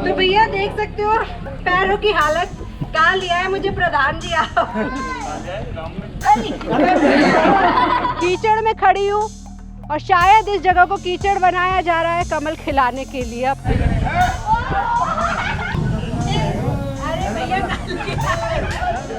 तो भैया देख सकते हो पैरों की हालत, कहाँ लिया है मुझे प्रधान जी आप। कीचड़ में खड़ी हूँ और शायद इस जगह को कीचड़ बनाया जा रहा है कमल खिलाने के लिए। अरे भैया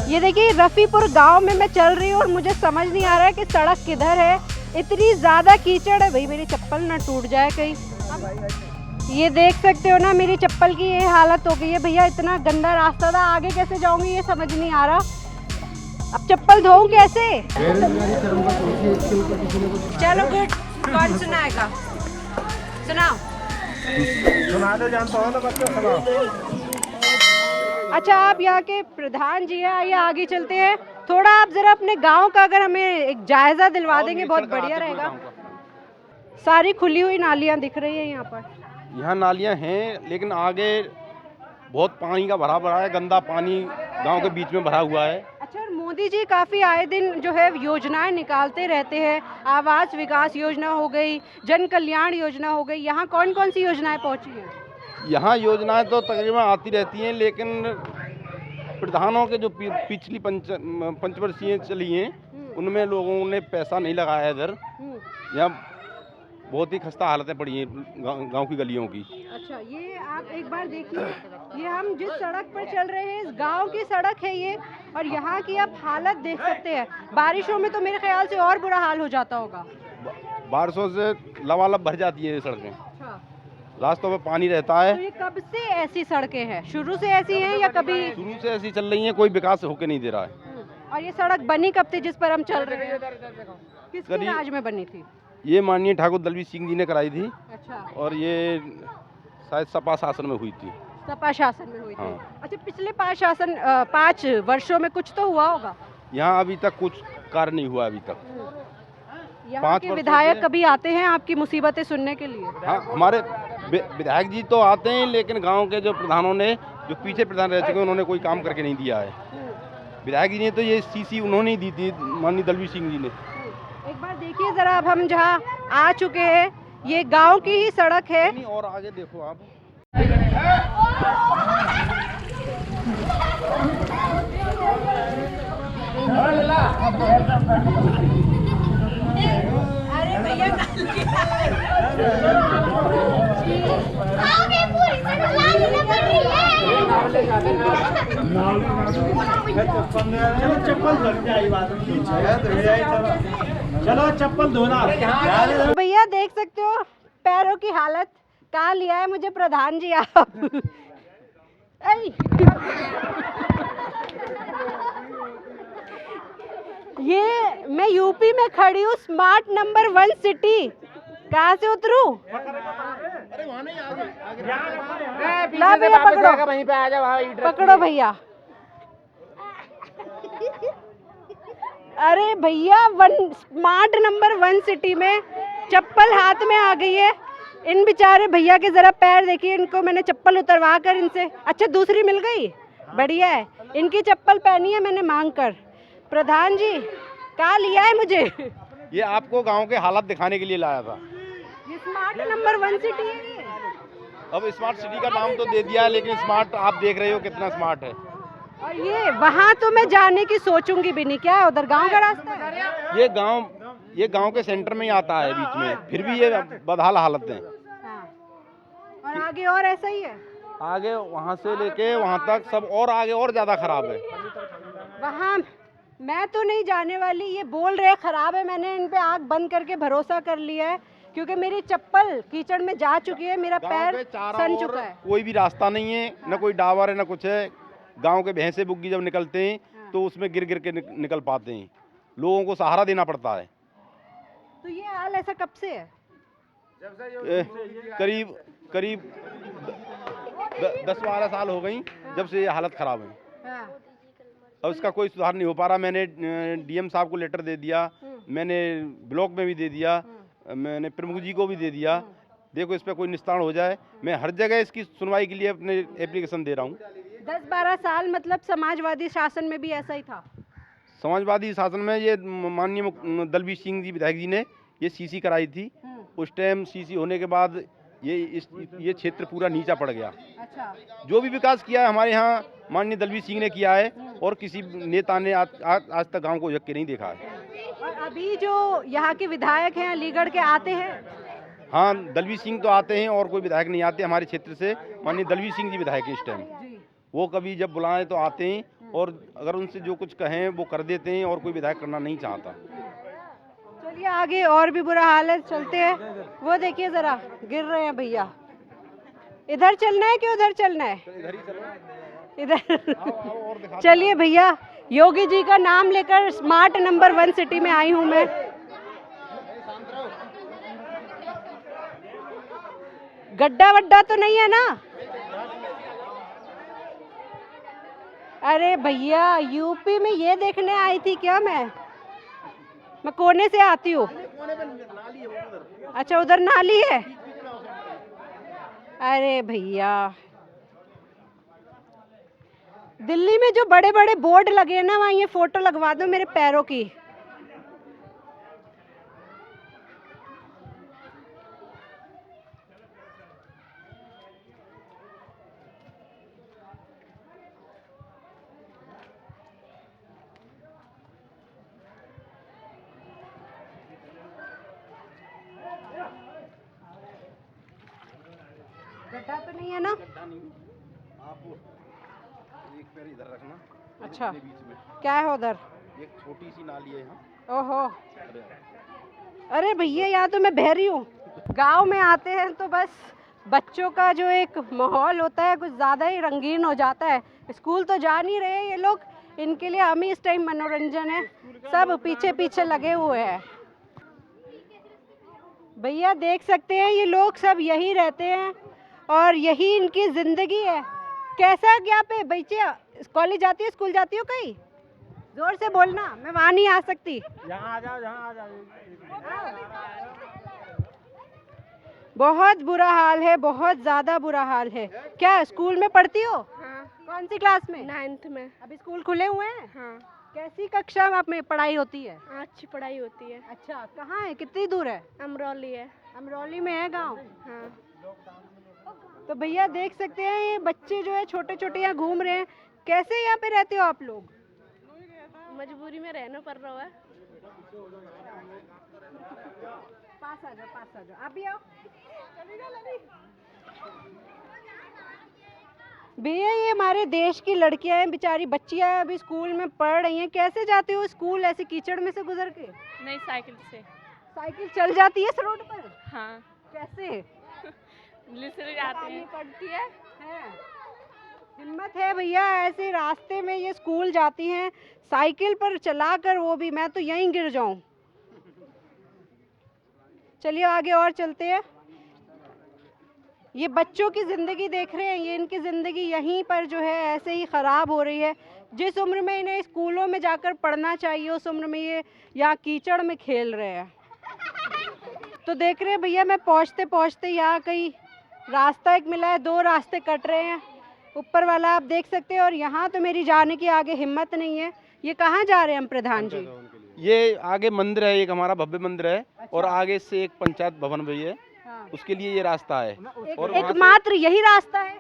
ये देखिए रफ़ीपुर गांव में मैं चल रही हूँ और मुझे समझ नहीं आ रहा है कि सड़क किधर है, इतनी ज़्यादा कीचड़ है। भाई मेरी चप्पल ना टूट जाए कहीं। ये देख सकते हो ना मेरी चप्पल की ये हालत हो गई है। भैया इतना गंदा रास्ता था, आगे कैसे जाऊंगी ये समझ नहीं आ रहा। अब चप्पल धोऊं कैसे? चलो गुड, कौन सुनाएगा? सुनाओ। सुना दो, जानता हो ना बच्चों, सुनाओ। अच्छा आप यहाँ के प्रधान जी हैं, आइए आगे चलते हैं। थोड़ा आप जरा अपने गांव का अगर हमें एक जायजा दिलवा देंगे बहुत बढ़िया रहेगा। सारी खुली हुई नालियाँ दिख रही है यहाँ पर। यहाँ नालियाँ हैं लेकिन आगे बहुत पानी का भरा पड़ा है, गंदा पानी गांव के बीच में भरा हुआ है। अच्छा और मोदी जी काफ़ी आए दिन जो है योजनाएं निकालते रहते हैं, आवास विकास योजना हो गई, जन कल्याण योजना हो गई, यहाँ कौन कौन सी योजनाएं पहुँची हैं? यहाँ योजनाएं तो तकरीबन आती रहती हैं लेकिन प्रधानों के जो पिछली पंचवर्षीय चली हैं उनमें लोगों ने पैसा नहीं लगाया इधर। यहाँ बहुत ही खस्ता हालतें पड़ी हैं गांव की गलियों की। अच्छा ये आप एक बार देखिए, ये हम जिस सड़क पर चल रहे हैं इस गांव की सड़क है ये, और यहाँ की आप हालत देख सकते हैं। बारिशों में तो मेरे ख्याल से और बुरा हाल हो जाता होगा। बारिशों से लबालब भर जाती है ये सड़कें। अच्छा रास्तों में पानी रहता है। तो ये कब से ऐसी सड़कें हैं? शुरू से ऐसी हैं या कभी? शुरू से ऐसी चल रही हैं, कोई विकास होके नहीं दे रहा है। और ये सड़क बनी कब थी जिस पर हम चल रहे हैं? किसके राज में बनी थी? ये माननीय ठाकुर दलवीर सिंह जी ने कराई थी। अच्छा। और ये शायद सपा शासन में हुई थी। सपा शासन में हुई थी। हाँ। अच्छा पिछले 5 वर्षों में कुछ तो हुआ होगा? यहाँ अभी तक कुछ कार्य नहीं हुआ अभी तक। यहाँ के विधायक कभी आते हैं आपकी मुसीबतें सुनने के लिए? हाँ हमारे विधायक जी तो आते हैं लेकिन गांव के जो प्रधानों ने, जो पीछे प्रधान रह चुके हैं, उन्होंने कोई काम करके नहीं दिया है। विधायक जी ने तो ये सीसी उन्होंने ही दी थी, माननीय दलवीर सिंह जी ने। एक बार देखिए जरा, अब हम जहाँ आ चुके हैं ये गांव की ही सड़क है। और आगे देखो आप। अरे भैया चलो चप्पल धोना। भैया देख सकते हो पैरों की हालत, कहाँ लिया है मुझे प्रधान जी आप। ये मैं यूपी में खड़ी हूँ, स्मार्ट नंबर 1 सिटी। कहाँ से उतरूं? ला भैया पकड़ो, वहीं पे आ जाओ, पकड़ो भैया। अरे भैया स्मार्ट नंबर 1 सिटी में चप्पल हाथ में आ गई है। इन बेचारे भैया के जरा पैर देखिए, इनको मैंने चप्पल उतरवा कर इनसे, अच्छा दूसरी मिल गई, बढ़िया है। इनकी चप्पल पहनी है मैंने मांग कर। प्रधान जी कहाँ लिया है मुझे? ये आपको गांव के हालात दिखाने के लिए लाया था। ये स्मार्ट नंबर 1 सिटी है। अब स्मार्ट सिटी का नाम तो दे दिया है लेकिन स्मार्ट आप देख रहे हो कितना स्मार्ट है। और ये वहाँ तो मैं जाने की सोचूंगी भी नहीं। क्या है उधर गांव का रास्ता है? ये गांव के सेंटर में ही आता है बीच में, फिर भी ये बदहाल हालत है। हाँ। और आगे और ऐसा ही है? आगे वहाँ से लेके वहाँ तक सब और आगे और ज्यादा खराब है। वहाँ मैं तो नहीं जाने वाली, ये बोल रहे खराब है, मैंने इन पे आँख बंद करके भरोसा कर लिया है क्योंकि मेरी चप्पल कीचड़ में जा चुकी है, मेरा पैर सन चुका है। कोई भी रास्ता नहीं है, न कोई डावर है न कुछ है। गांव के भैंसे बुग्गी जब निकलते हैं तो उसमें गिर गिर के निकल पाते हैं, लोगों को सहारा देना पड़ता है। तो ये हाल ऐसा कब से है? करीब 10-12 साल हो गई जब से ये हालत खराब है। अब इसका कोई सुधार नहीं हो पा रहा। मैंने डीएम साहब को लेटर दे दिया, मैंने ब्लॉक में भी दे दिया, मैंने प्रमुख जी को भी दे दिया। देखो इस पर कोई निस्तारण हो जाए। मैं हर जगह इसकी सुनवाई के लिए अपने एप्लीकेशन दे रहा हूँ। 10-12 साल मतलब समाजवादी शासन में भी ऐसा ही था? समाजवादी शासन में ये माननीय दलवीर सिंह जी विधायक जी ने ये सीसी कराई थी। उस टाइम सीसी होने के बाद ये क्षेत्र पूरा नीचा पड़ गया। अच्छा। जो भी विकास किया है हमारे यहाँ माननीय दलवीर सिंह ने किया है और किसी नेता ने आज तक गांव को झुक के नहीं देखा है। और अभी जो यहाँ के विधायक हैं अलीगढ़ के आते हैं? हाँ, दलवीर सिंह तो आते हैं और कोई विधायक नहीं आते हमारे क्षेत्र से। माननीय दलवीर सिंह जी विधायक है इस टाइम। वो कभी जब बुलाएं तो आते हैं और अगर उनसे जो कुछ कहें वो कर देते हैं और कोई विधायक करना नहीं चाहता। चलिए आगे और भी बुरा हाल है, चलते हैं। वो देखिए जरा, गिर रहे हैं भैया। इधर चलना है कि उधर चलना है? इधर। चलिए भैया, योगी जी का नाम लेकर स्मार्ट नंबर 1 सिटी में आई हूँ मैं। गड्ढा वड्ढा तो नहीं है ना? अरे भैया, यूपी में ये देखने आई थी क्या? मैं कोने से आती हूँ। अच्छा, उधर नाली है। अरे भैया, दिल्ली में जो बड़े बड़े बोर्ड लगे हैं ना, वहाँ ये फोटो लगवा दो मेरे पैरों की। गड्ढा तो नहीं है ना? आप एक पैर इधर रखना। अच्छा, बीच में क्या है उधर? एक छोटी सी नाली है यहाँ। ओहो, अरे भैया, यहाँ तो मैं बहरी हूँ। गांव में आते हैं तो बस बच्चों का जो एक माहौल होता है कुछ ज़्यादा ही रंगीन हो जाता है। स्कूल तो जा नहीं रहे ये लोग, इनके लिए हम ही इस टाइम मनोरंजन है। सब पीछे पीछे लगे हुए हैं। भैया देख सकते हैं, ये लोग सब यही रहते हैं और यही इनकी ज़िंदगी है। कैसा क्या पे बच्चे कॉलेज जाती हो, स्कूल जाती हो? कहीं जोर से बोलना, मैं वहाँ नहीं आ सकती। यहाँ आ जाओ, यहाँ आ जाओ। बहुत बुरा हाल है, बहुत ज़्यादा बुरा हाल है। क्या स्कूल में पढ़ती हो? हाँ। कौन सी क्लास में? 9th में। अभी स्कूल खुले हुए हैं? हाँ। कैसी कक्षा में पढ़ाई होती है? अच्छी पढ़ाई होती है। अच्छा, कहाँ है, कितनी दूर है? अमरौली है। अमरौली में है गांव? हाँ। तो भैया देख सकते हैं, ये बच्चे जो है छोटे छोटे यहाँ घूम रहे हैं। कैसे यहाँ पे रहते हो आप लोग? मजबूरी में रहना पड़ रहा है। पास आ जाओ, पास आ जाओ, आप भी आओ। भैया, ये हमारे देश की लड़कियां हैं, बेचारी बच्चियां हैं, अभी स्कूल में पढ़ रही हैं। कैसे जाते हो स्कूल ऐसे कीचड़ में से गुजर के? नहीं, साइकिल से। साइकिल चल जाती है इस रोड पर? हाँ। कैसे? लिसरे जाते हैं। पड़ती है। हिम्मत है भैया, ऐसे रास्ते में ये स्कूल जाती हैं साइकिल पर चलाकर, वो भी मैं तो यहीं गिर जाऊं। चलिए आगे और चलते हैं। ये बच्चों की ज़िंदगी देख रहे हैं, ये इनकी ज़िंदगी यहीं पर जो है ऐसे ही ख़राब हो रही है। जिस उम्र में इन्हें स्कूलों में जाकर पढ़ना चाहिए, उस उम्र में ये यहाँ कीचड़ में खेल रहे हैं। तो देख रहे हैं भैया, मैं पहुँचते पहुँचते यहाँ कहीं रास्ता एक मिला है, 2 रास्ते कट रहे हैं। ऊपर वाला आप देख सकते हैं, और यहाँ तो मेरी जाने की आगे हिम्मत नहीं है। ये कहाँ जा रहे हैं हम प्रधान जी? ये आगे मंदिर है, एक हमारा भव्य मंदिर है। अच्छा। और आगे से एक पंचायत भवन भी है। हाँ। उसके लिए ये रास्ता है। और एकमात्र यही रास्ता है?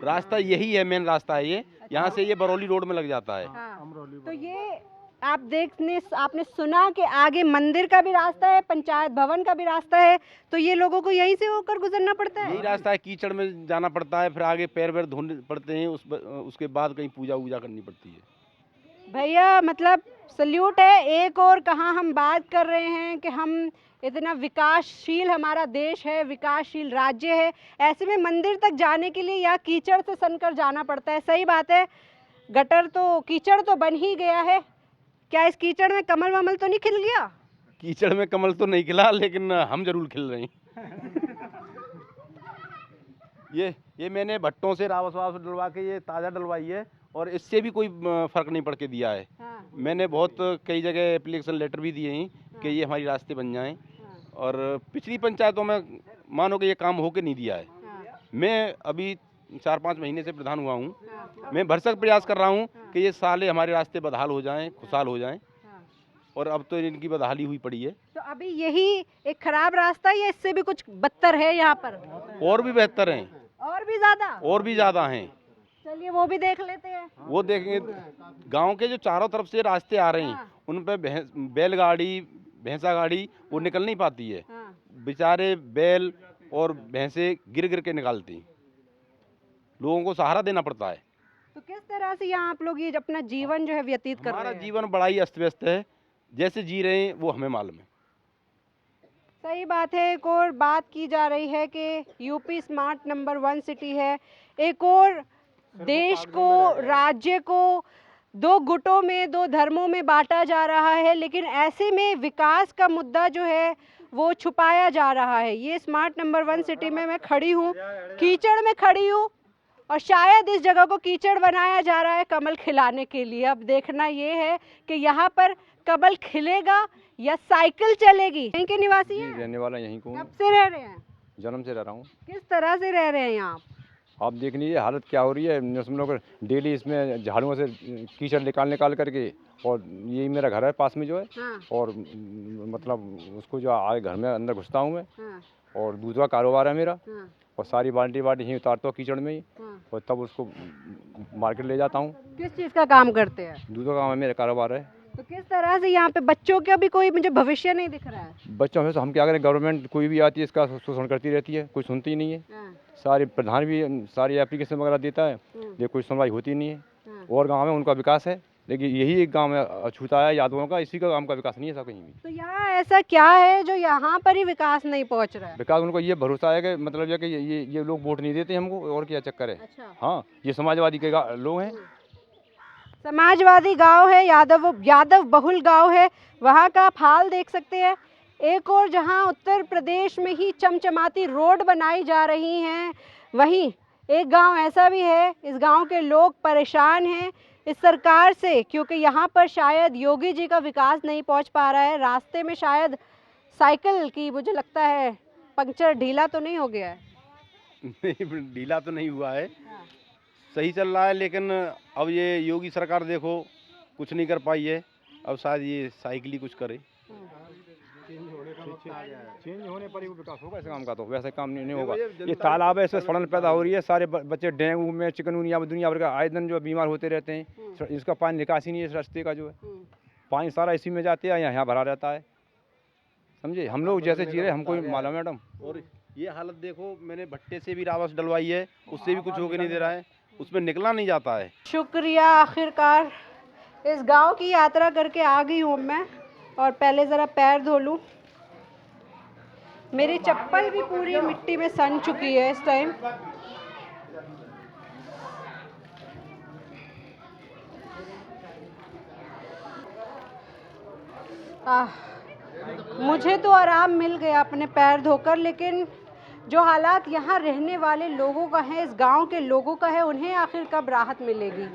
रास्ता यही है, मेन रास्ता है ये। अच्छा। यहाँ से ये बरौली रोड में लग जाता है। हाँ। तो ये आपने सुना कि आगे मंदिर का भी रास्ता है, पंचायत भवन का भी रास्ता है, तो ये लोगों को यहीं से होकर गुजरना पड़ता है? यही रास्ता है, कीचड़ में जाना पड़ता है, फिर आगे पैर वैर धोने पड़ते हैं, उसके बाद कहीं पूजा वूजा करनी पड़ती है। भैया मतलब सल्यूट है। एक और कहाँ हम बात कर रहे हैं कि हम इतना विकासशील हमारा देश है, विकासशील राज्य है, ऐसे में मंदिर तक जाने के लिए यहाँ कीचड़ से सनकर जाना पड़ता है। सही बात है, गटर तो कीचड़ तो बन ही गया है। क्या इस कीचड़ में कमल वमल तो नहीं खिल गया? कीचड़ में कमल तो नहीं खिला, लेकिन हम जरूर खिल रहे हैं। ये मैंने भट्टों से रावस वावस डलवा के ये ताज़ा डलवाई है, और इससे भी कोई फ़र्क नहीं पड़ के दिया है। हाँ। मैंने बहुत कई जगह एप्लीकेशन लेटर भी दिए हैं। हाँ। कि ये हमारी रास्ते बन जाएं। हाँ। और पिछली पंचायतों में मानो कि ये काम होके नहीं दिया है। हाँ। मैं अभी 4-5 महीने से प्रधान हुआ हूँ। हाँ। मैं भरसक प्रयास कर रहा हूँ कि ये साले हमारे रास्ते बदहाल हो जाएं, खुशहाल हो जाएं। हाँ। और अब तो इनकी बदहाली हुई पड़ी है। तो अभी यही एक खराब रास्ता है या इससे भी कुछ बदतर है यहाँ पर? और भी बेहतर हैं, और भी ज्यादा? और भी ज़्यादा हैं। चलिए वो भी देख लेते हैं। वो देखेंगे, गांव के जो चारों तरफ से रास्ते आ रहे हैं, हाँ। उन पे बैलगाड़ी, भैंसा गाड़ी वो निकल नहीं पाती है। हाँ। बेचारे बैल और भैंसे गिर गिर के निकालती हैं, लोगों को सहारा देना पड़ता है। तो किस तरह से यहाँ आप लोग ये अपना जीवन जो है व्यतीत कर हमारा रहे हैं? जीवन बड़ा ही अस्त व्यस्त है, जैसे जी रहे हैं वो हमें मालूम है। सही बात है। एक और बात की जा रही है कि यूपी स्मार्ट नंबर 1 सिटी है। एक और देश को, राज्य को दो गुटों में, दो धर्मों में बांटा जा रहा है, लेकिन ऐसे में विकास का मुद्दा जो है वो छुपाया जा रहा है। ये स्मार्ट नंबर 1 सिटी में मैं खड़ी हूँ, कीचड़ में खड़ी हूँ, और शायद इस जगह को कीचड़ बनाया जा रहा है कमल खिलाने के लिए। अब देखना ये है कि यहाँ पर कमल खिलेगा या साइकिल चलेगी। यहीं के निवासी हैं? रहने वाला यहीं को, कब से रह रहे हैं? जन्म से रह रहा हूँ। किस तरह से रह रहे हैं यहाँ? आप देख लीजिए हालत क्या हो रही है। हम लोग डेली इसमें झाड़ुओं से कीचड़ निकाल करके, और यही मेरा घर है पास में जो है। हाँ। और मतलब उसको जो आगे घर में अंदर घुसता हूँ मैं, हाँ। और दूध का कारोबार है मेरा। हाँ। और सारी बाल्टी यहीं उतारता हूँ कीचड़ में ही, हाँ। और तब उसको मार्केट ले जाता हूँ। किस चीज़ का काम करते हैं? दूध का काम है, मेरा कारोबार है। तो किस तरह से यहाँ पे बच्चों का भी कोई मुझे भविष्य नहीं दिख रहा है? बच्चों में तो हम क्या करें, गवर्नमेंट कोई भी आती है इसका शोषण करती रहती है, कोई सुनती ही नहीं है। हाँ। सारी प्रधान भी सारी एप्लीकेशन वगैरह देता है, लेकिन कोई सुनवाई होती नहीं है। हाँ। और गांव में उनका विकास है, लेकिन यही एक गांव में अछूता है यादवों का, इसी का गांव का विकास नहीं है सब कहीं भी। तो यहाँ ऐसा क्या है जो यहाँ पर ही विकास नहीं पहुँच रहा है? विकास उनको ये भरोसा है कि मतलब ये कि ये लोग वोट नहीं देते हमको, और क्या चक्कर है। अच्छा। हाँ, ये समाजवादी के लोग हैं। समाजवादी गांव है, यादव बहुल गांव है। वहाँ का आप हाल देख सकते हैं। एक और जहाँ उत्तर प्रदेश में ही चमचमाती रोड बनाई जा रही हैं, वहीं एक गांव ऐसा भी है, इस गांव के लोग परेशान हैं इस सरकार से, क्योंकि यहाँ पर शायद योगी जी का विकास नहीं पहुँच पा रहा है। रास्ते में शायद साइकिल की मुझे लगता है पंक्चर ढीला तो नहीं हो गया है? नहीं, ढीला तो नहीं हुआ है, सही चल रहा है। लेकिन अब ये योगी सरकार देखो कुछ नहीं कर पाई है, अब शायद ये साइकिल ही कुछ करे। चेंज होने पर ही वो विकास होगा इस काम का, तो वैसे काम नहीं होगा। ये तालाब है, इसमें सड़न पैदा हो रही है, सारे बच्चे डेंगू में, चिकनगुनिया में, दुनिया भर का आए दिन जो बीमार होते रहते हैं। इसका पानी निकासी नहीं है इस रास्ते का, जो है पानी सारा इसी में जाते हैं, यहाँ भरा रहता है। समझे, हम लोग जैसे जी रहे हमको मालूम मैडम। और ये हालत देखो, मैंने भट्टे से भी रावस डलवाई है, उससे भी कुछ होके नहीं दे रहा है, उसमें निकला नहीं जाता है। शुक्रिया, आखिरकार इस गांव की यात्रा करके आ गई हूँ मैं, और पहले ज़रा पैर धो लूँ। मेरी चप्पल भी पूरी मिट्टी में सन चुकी है इस टाइम। मुझे तो आराम मिल गया अपने पैर धोकर, लेकिन जो हालात यहाँ रहने वाले लोगों का है, इस गांव के लोगों का है, उन्हें आखिर कब राहत मिलेगी?